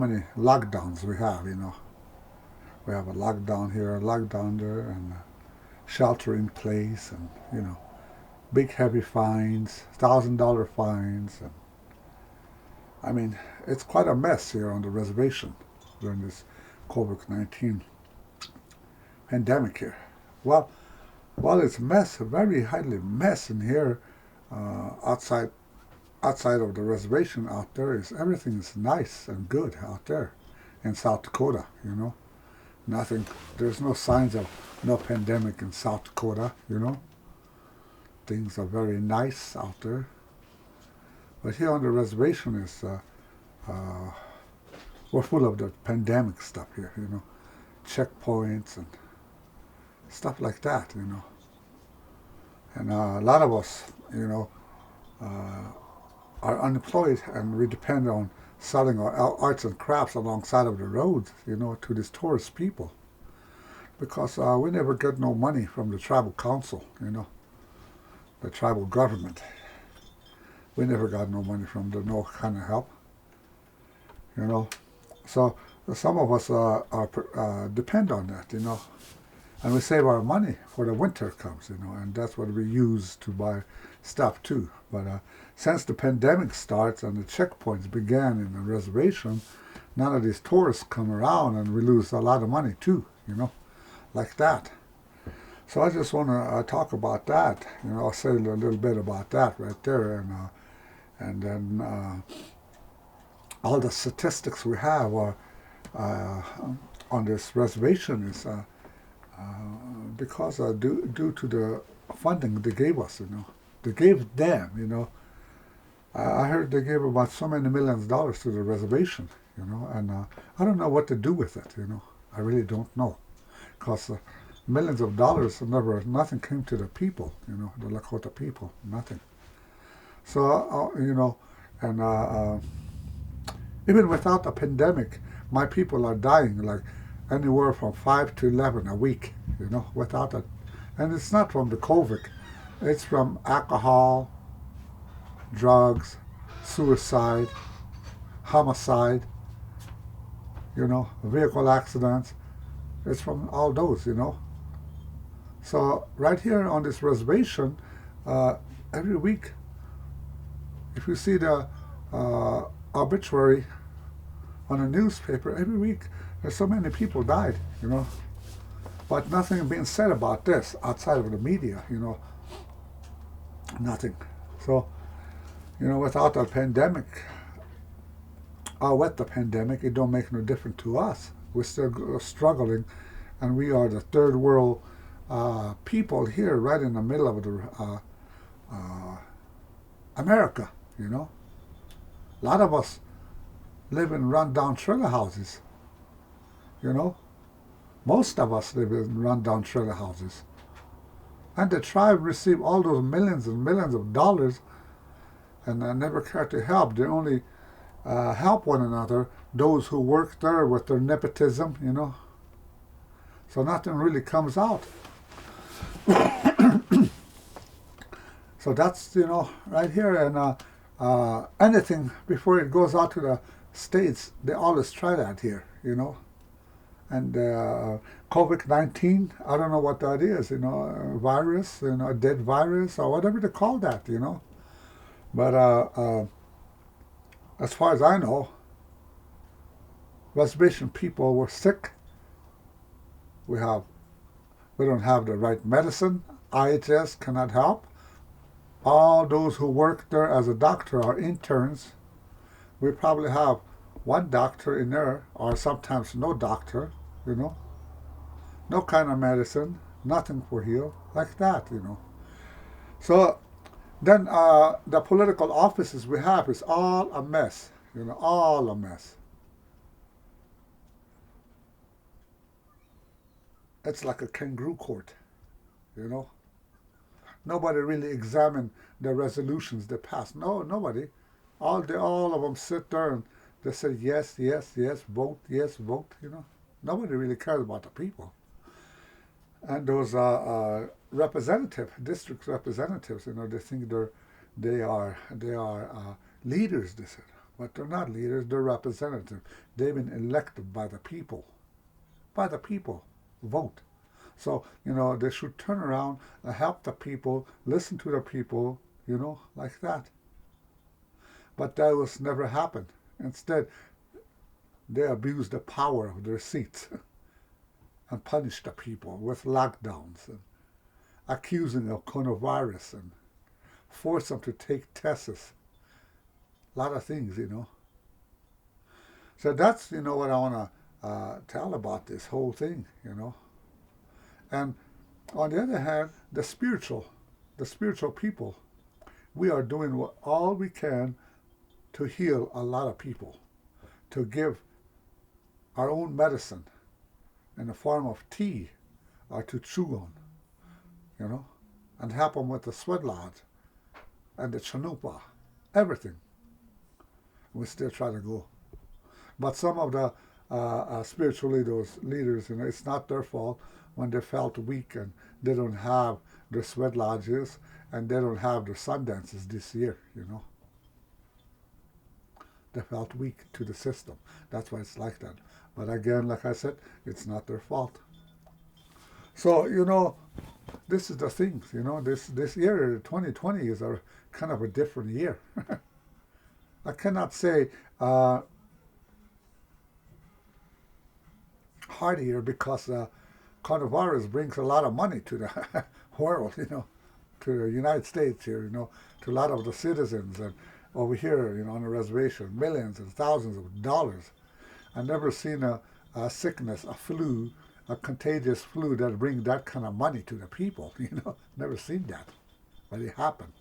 Many lockdowns we have, We have a lockdown here, a lockdown there, and shelter in place, and big heavy fines, $1,000 fines, and I mean, it's quite a mess here on the reservation during this COVID-19 pandemic here. Well, it's mess, very highly mess in here. Outside of the reservation out there is everything is nice and good out there in South Dakota. Nothing. There's no signs of no pandemic in South Dakota. Things are very nice out there. But here on the reservation is we're full of the pandemic stuff here. Checkpoints and stuff like that. And a lot of us, are unemployed, and we depend on selling our arts and crafts alongside of the roads, to these tourist people. Because we never get no money from the tribal council, the tribal government. We never got no money from them, no kind of help, So some of us depend on that, and we save our money for the winter comes, and that's what we use to buy stuff too. But since the pandemic starts and the checkpoints began in the reservation, none of these tourists come around, and we lose a lot of money too, like that. So I just want to talk about that. I'll say a little bit about that right there, and then all the statistics we have on this reservation is because due to the funding they gave us, they gave them, I heard they gave about so many millions of dollars to the reservation, and I don't know what to do with it, I really don't know, because millions of dollars nothing came to the people, the Lakota people, nothing. So, and even without the pandemic, my people are dying like anywhere from 5 to 11 a week, without it. And it's not from the COVID. It's from alcohol, drugs, suicide, homicide, vehicle accidents. It's from all those. So right here on this reservation, every week, if you see the obituary on a newspaper, every week there's so many people died, but nothing being said about this outside of the media, nothing. So, without the pandemic, or with the pandemic, it don't make no difference to us. We're still struggling, and we are the third world people here, right in the middle of the America. A lot of us live in run-down trailer houses. Most of us live in run-down trailer houses. And the tribe receive all those millions and millions of dollars, and they never care to help. They only help one another, those who work there with their nepotism, So nothing really comes out. So that's, right here. And anything before it goes out to the States, they always try that here, And COVID-19, I don't know what that is, virus, a dead virus or whatever they call that, But as far as I know, reservation people were sick. We don't have the right medicine. IHS cannot help. All those who work there as a doctor are interns. We probably have one doctor in there, or sometimes no doctor, No kind of medicine, nothing for heal, like that, So then the political offices we have is all a mess, all a mess. It's like a kangaroo court, you know. Nobody really examined the resolutions they passed. No, nobody. All of them sit there and they say yes, yes, yes, vote. Nobody really cares about the people. And those district representatives, they think they are leaders. They said, But they're not leaders, they're representatives. They've been elected by the people. By the people. Vote. So, they should turn around and help the people, listen to the people, like that. But that was never happened. Instead, they abused the power of their seats and punished the people with lockdowns and accusing of coronavirus and force them to take tests. A lot of things. So that's, what I want to tell about this whole thing. And on the other hand, the spiritual people, we are doing all we can to heal a lot of people, to give our own medicine in the form of tea or to chew on, and help them with the sweat lodge and the chanupa, everything. We still try to go. But some of the spiritual leaders, it's not their fault when they felt weak and they don't have their sweat lodges and they don't have their sun dances this year. They felt weak to the system. That's why it's like that. But again, like I said, it's not their fault. So, this is the thing, this year, 2020, is a kind of a different year. I cannot say hard year because coronavirus brings a lot of money to the world, to the United States here, to a lot of the citizens and over here, on the reservation, millions and thousands of dollars. I've never seen a sickness, a flu, a contagious flu that brings that kind of money to the people. Never seen that, but it happened.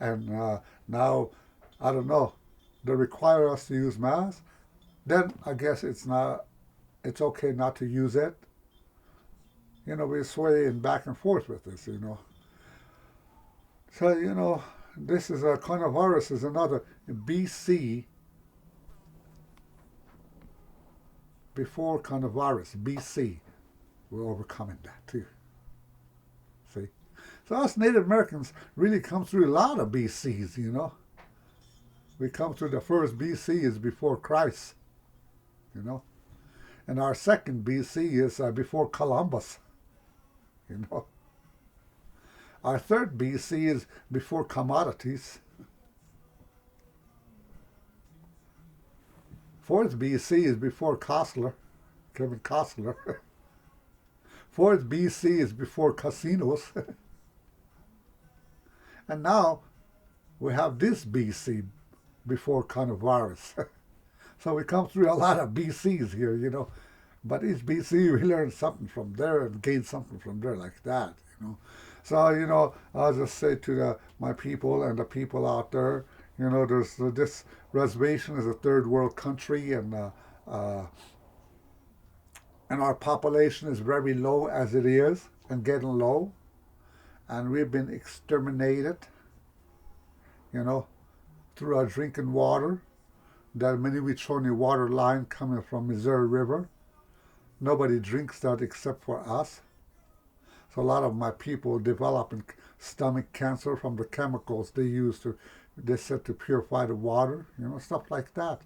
And now, I don't know, they require us to use masks. Then I guess it's okay not to use it. We're swaying back and forth with this. So, this is a coronavirus is another BC, before coronavirus, BC. We're overcoming that too. See? So us Native Americans really come through a lot of BCs. We come through the first BC is before Christ. And our second BC is before Columbus. Our third BC is before commodities. Fourth BC is before Kevin Costner. Fourth BC is before casinos. And now we have this BC before coronavirus. So we come through a lot of BCs here. But each BC we learn something from there and gain something from there like that. So, I'll just say to my people and the people out there, there's this reservation is a third world country, and our population is very low as it is and getting low, and we've been exterminated, through our drinking water. That many we throw in the water line coming from Missouri River. Nobody drinks that except for us. So a lot of my people developing stomach cancer from the chemicals they said to purify the water, stuff like that.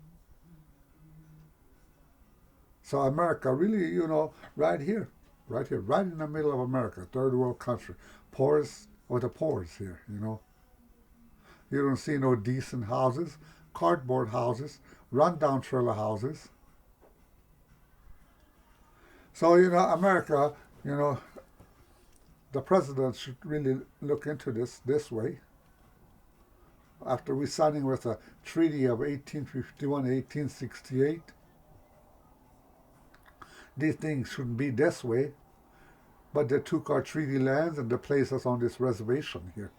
So America really, right here, right in the middle of America, third world country, poorest of the poorest here. You don't see no decent houses, cardboard houses, rundown trailer houses. So, America, the president should really look into this way. After we signing with a treaty of 1851 1868, these things shouldn't be this way, but they took our treaty lands and they placed us on this reservation here.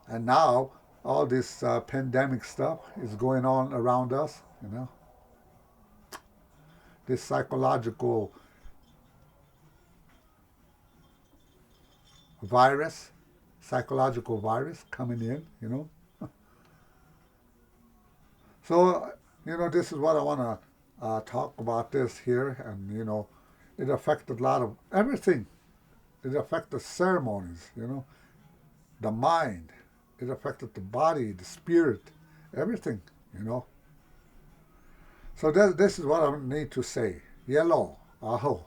And now all this pandemic stuff is going on around us, this psychological virus coming in. So, this is what I want to talk about this here, and, it affected a lot of everything. It affected ceremonies, the mind. It affected the body, the spirit, everything, you know. So this is what I need to say. Yellow, aho.